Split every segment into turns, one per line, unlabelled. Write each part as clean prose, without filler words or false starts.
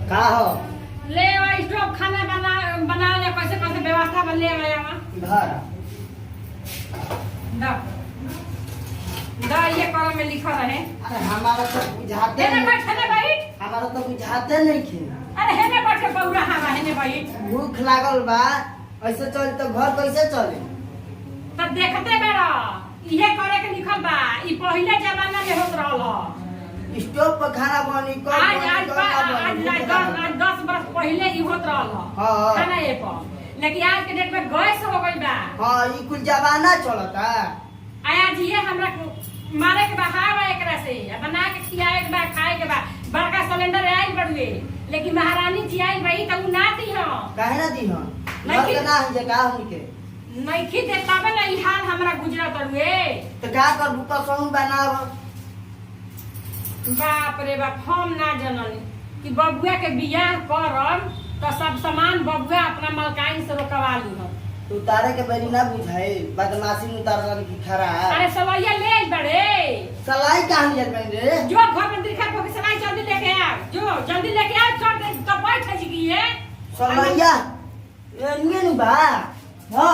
का हो
ले आवा स्टोव खाना बना ले कैसे कैसे व्यवस्था बन ले आवा
घर
दा दा ये कॉलम में लिखा रहे
अरे हमारा तो बुझाते
हेने
नहीं
बैठ हेने बैठ
हमारा तो बुझाते नहीं खे
अरे हेने बैठ के बौरा हवा हेने बैठ
भूख लागल बा ऐसे चल तो घर कैसे चले
तब देखते बेरा इहे करे के लिखल बा ई पहिले जमाना में होत रहल ह
स्टोव पर खाना बनी कब
आज
बनी,
आज
कब ना बनी, भूख लागल।
आज 10 बरस पहिले ही होत रहल ह
हाँ।
खाना ये पर लेकिन आज के डेट में गैस हो गई बा
हाँ ये कुल जमाना चलता
आज ये हमरा मारे के बहाव एकरा से बना के खियाए के बा खाए के बा बड़का सिलेंडर आई बड़ुए लेकिन महारानी जी आई भाई त उ ना दी ह
काहे ना दी हम
नहीं
घर
कि-
के ना हम जगह हमके
नइखी दे तबे ना ई हाल हमरा गुजरत रुए
तो का कर बुका सहू बनाव
बाप रे बाप हम ना जननी कि बबुआ के बियाह करम तो सब सामान बबुआ अपना मलकाइन से रोकवा ली हम
तू तारे के बेरी ना बुझाए बदमाशी में उतारन की खरा
अरे सवैया ले आई बड़े
सलाई कहां जत बन रे
जो घर में दिखा को सलाई जल्दी लेके आ जो जल्दी लेके आ छोड़ दे तो बैठ जी है
सलैया एनिए नु बा हो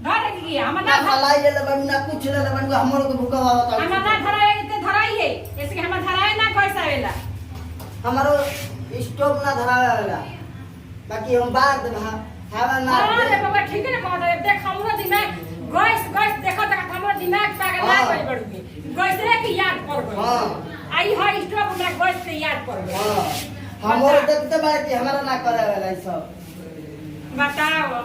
धर की हम
ना
ना
सलाई ले लेबन ना कुछ ले लेबन हमरो के भूखा वाला
हम ना धराए ते धराई है इसके हम धराए ना पैसा वेला
हमारो स्टोव ना धरावे वाला बाकी हम बाहर दे हवा ना
हां रे बाबा ठीक है कह दे देख हमरो दिमाग गैस देखो त हमरो दिमाग पागल ना गई बड़ुए गैस रे की याद पड़ गई
हां
आई है स्टोव हमरा गैस के याद पड़ गई
हां हमरो देखते बा कि हमारा ना करे वाला ई सब
बताओ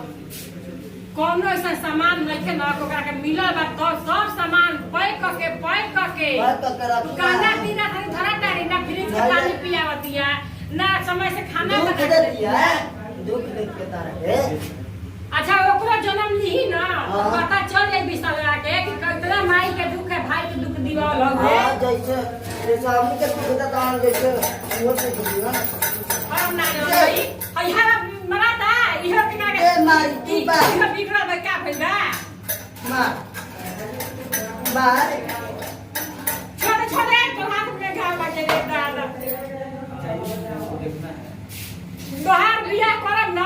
कौनो ऐसा सामान नइखे ना ओकरा के मिलल बा तो सब सामान पैक करके
बात तो करा
खाना पीना खाली धरा तारी ना फ्रिज के पानी पियावतिया ना समय से खाना
दुख
बना
दे
के
दिया दुख देख के तारे हे
अच्छा ओकरो जन्म ली ना तो
हाँ।
पता चल जाई बिसरा के कि कितना माई के दुख है भाई के दुख दीवाल हो गए
हां जैसे हम के दुख देता हूं जैसे वो से दुख ना
और ना भाई हइहा मराता इहो के ना
ए माई तू बा
इहो बिगड़ा बा का भइला
मां बाहर
छोटे छोटे तो हाथ में घाव बाजे रे दादा बाहर बियाह करब ना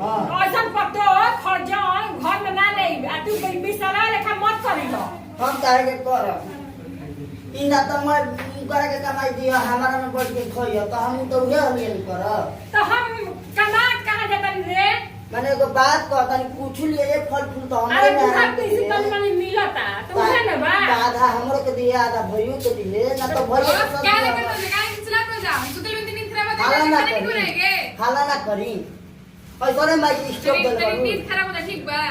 हाँ।
ऐसन पत्तो खरजन घर में ना ले आ तू बिसरा लेखा मत करी लो
हम काहे के कर ई ना तो मैं करे के कमाई दिया हमारा में बैठ के खोइयो तो हम तो उहे हलिए नहीं कर
तो हम कमा कहां जतन रे
माने एगो बात कहता नहीं पूछ लिए फल फूल तो
अरे
हमरे
बुढ़ा
में
किसी तन मनी मिलता तो उहे ना बा
आधा हमरो के दिया आधा भइयो के दिए ना तो भइयो के सब
क्या
दिया।
करते हो काय चला तो जा सुतल में नींद खराब होता
हाला
है
ना
खाने क्यों
करी
रहेंगे
हाला ना करी ऐसा नहीं मैं स्टॉप
तेरी
कर
नींद खराब होता ठीक बा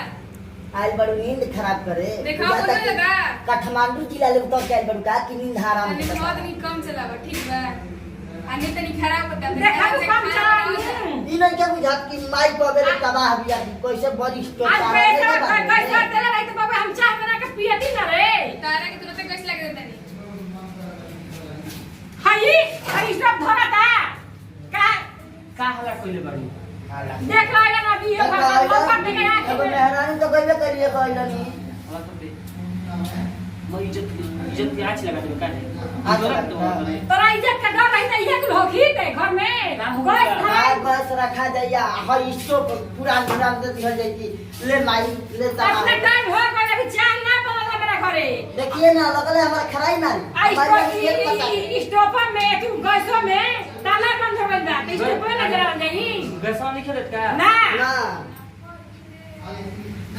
आज बड़ी नींद खराब करे
देखा
बुझाता
बोलने
कि
लगा।
काठमांडू जिला ले तो क्या बड़ू का कि नींद हराम
तनी
होता
बहुत नहीं कम चलावा ठीक बा अन्य तनी खराब होता है
देखा तू कम चला
ई नहीं क्या बुझात कि माई को बेले तबाह बिया कि कैसे बड़ी स्टॉप
आज पैसा कैसा तेरे भाई तो बाबा हम चाय बना के पियती ना रे
तारा के तुरंत कैसे लग देता नहीं
हई सब धरता का
हला कइले बानी
देख ला ना अभी ये मौका पे गया
एगो मेहरानी तो कइले करिए कहला नहीं
हला तो दे मैं इज्जत के आँच लगा दे का
आँच लगा दे।
तोरा इज्जत का डर रहता ये कुल होखी ते घर में गैस धरा
बार बस रखा जाइया हर स्टॉप पुरान पुरान दे दिया जाई कि ले माई ले
अपने
तबाह
टाइम हो गए अभी चाय ना बनल मेरा घरे
देखिए ना लगले हमारा खराई ना
आई स्टोप में तू गैसो में ताला बंद हो गइल बा तो स्टोप में नजर आ जाई
गैसवा नहीं खेलत का
ना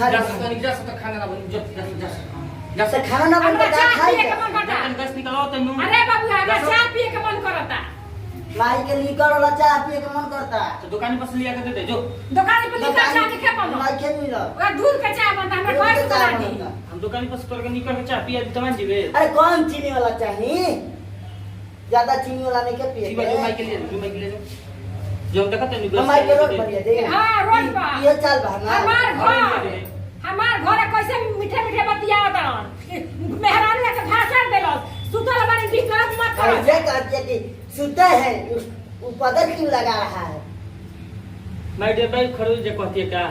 ना
जा सकता खाना ना बनी जा
से खाना ना बनता
हमरा
का
चाय
खाई
पिए के मन करता
गैस निकालो तो मुंह
अरे बाबू हमरा चाय पिए के मन करता
माई के निकल वाला चाय पिए के मन करता
तो दुकान पर से लिया के दे दे जो
दुकान पे निकल चाय नहीं खे पालो
माई के मिला
ओकरा दूध के चाय बनता हमरा घर से बना दी
हम दुकान पर से तोड़ के निकल के चाय पिया तमान जीवे
अरे कौन चीनी वाला चाहिए ज्यादा चीनी वाला नहीं के पिए
ठीक बा जो माइक के लिए जो माइक के लिए जो हम देखत नहीं
माई के रोड बढ़िया दे
हां रोड पर
ये चल बा
हमार घर कैसे मीठे मीठे बतियावत मेहरान के भाषण देलस सुतल बानी दिक्कत मत कर
ऐसे कहते कि सुते हैं वो पदर क्यों लगा रहा है
माय डियर भाई खड़ो जे कहती है का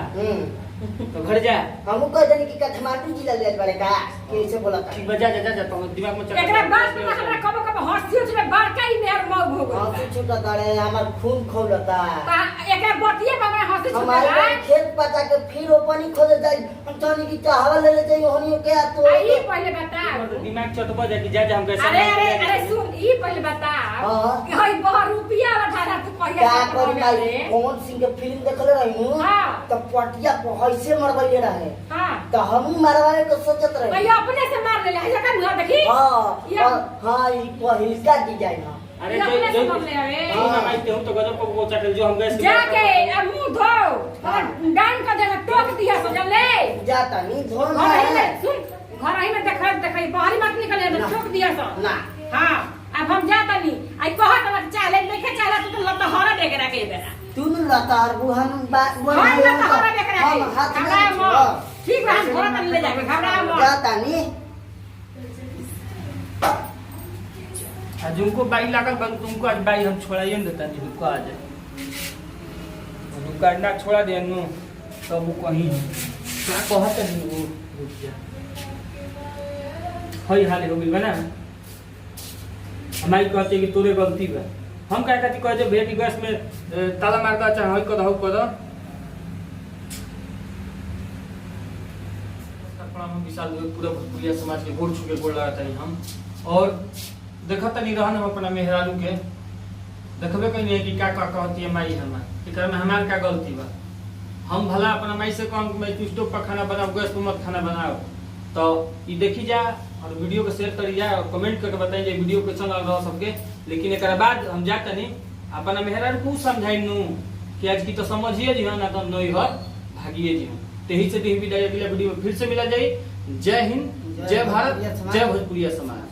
तो घर जा
हमू कह देनी कि काठमांडू जिला ले बड़े का कैसे बोला था
ठीक बजा जा जा तो दिमाग में
एकरा बात में हमरा कब हंसी उठे बड़का ही मेहर मौग हो
हां
गई
छूटा तारे हमार खून खौलता
एकरा बतिए में हमरा हंसी
हमारे
छुटा
खेत पता के फिर ओपनी खोदे जाई हम तनी की चाहवा ले ले जाई होनी के तो
आई पहले बता
दिमाग चटबा जा कि जा हम कैसे
अरे सुन ई पहले बता
हाँ।
कि हई बहुत रुपया उठा तू
क्या
पहले
कर भाई कौन सिंह के फिल्म देखले रही हूं
हाँ।
तो पटिया पैसे मरवाइले रहे
हां
तो हम मरवाए के सोचत रहे
भई अपने से मार ले है का मुंह देखी
हां हां ई पहिलका डिजाइन है
अरे
ये अपने से
जो
कर ले आवे
हां भाई ते हम तो गजब को चटल जो हम गए
जाके अब मुंह धो और डांग का जगह टोक दिया समझ ले
जाता नहीं धोन
घर ही
है
में सुन घर ही में देखई बाहरी मत निकले तो टोक दिया सो
ना
हां अब हम जाता नहीं आई कहत लग चाले लेके चाला तू लत हरा देके रखे बेरा
तू न लतार बुहन वो
हां लत हरा देके रखे
हम हाथ में
घबरा मत ठीक बा हम घर तक ले जाके घबरा मत
जाता नहीं
आज उनको बाई लागल बन तुमको आज बाई हम छोड़ाइए न देता नहीं रुको आज रुका ना छोड़ा दे नु तब वो कहीं क्या कहत नहीं वो रुक जा हई हाल हो मिल ना हमारी कहते कि तोरे गलती बा हम क्या कहती कहे भैया की गैस में ताला मारता चाहे हई कद हऊ कद हम विशाल पूरा भोजपुरिया समाज के गोड़ छुके गोड़ लगाता है हम और देखता नहीं रहन हम अपना मेहरारू के देखबे कहीं नहीं कि का कहती है माई हमार एकरा में हमार का गलती बा हम भला अपना माई से कहम कि मैं तू स्टोव पर खाना बनाओ गैस पर मत खाना बनाओ तो ये देखी जा और वीडियो को शेयर करी जा और कमेंट करके बताई जा वीडियो कैसा लग रहा सबके लेकिन एक बाद हम जाता नहीं अपना मेहरारू को समझाई नू कि आज की तो समझिए जी ना तो नहीं हो भागिए जी तेही से तेही विदाई अगला वीडियो में फिर से मिला जाए जय हिंद जय भारत जय भोजपुरिया समाज।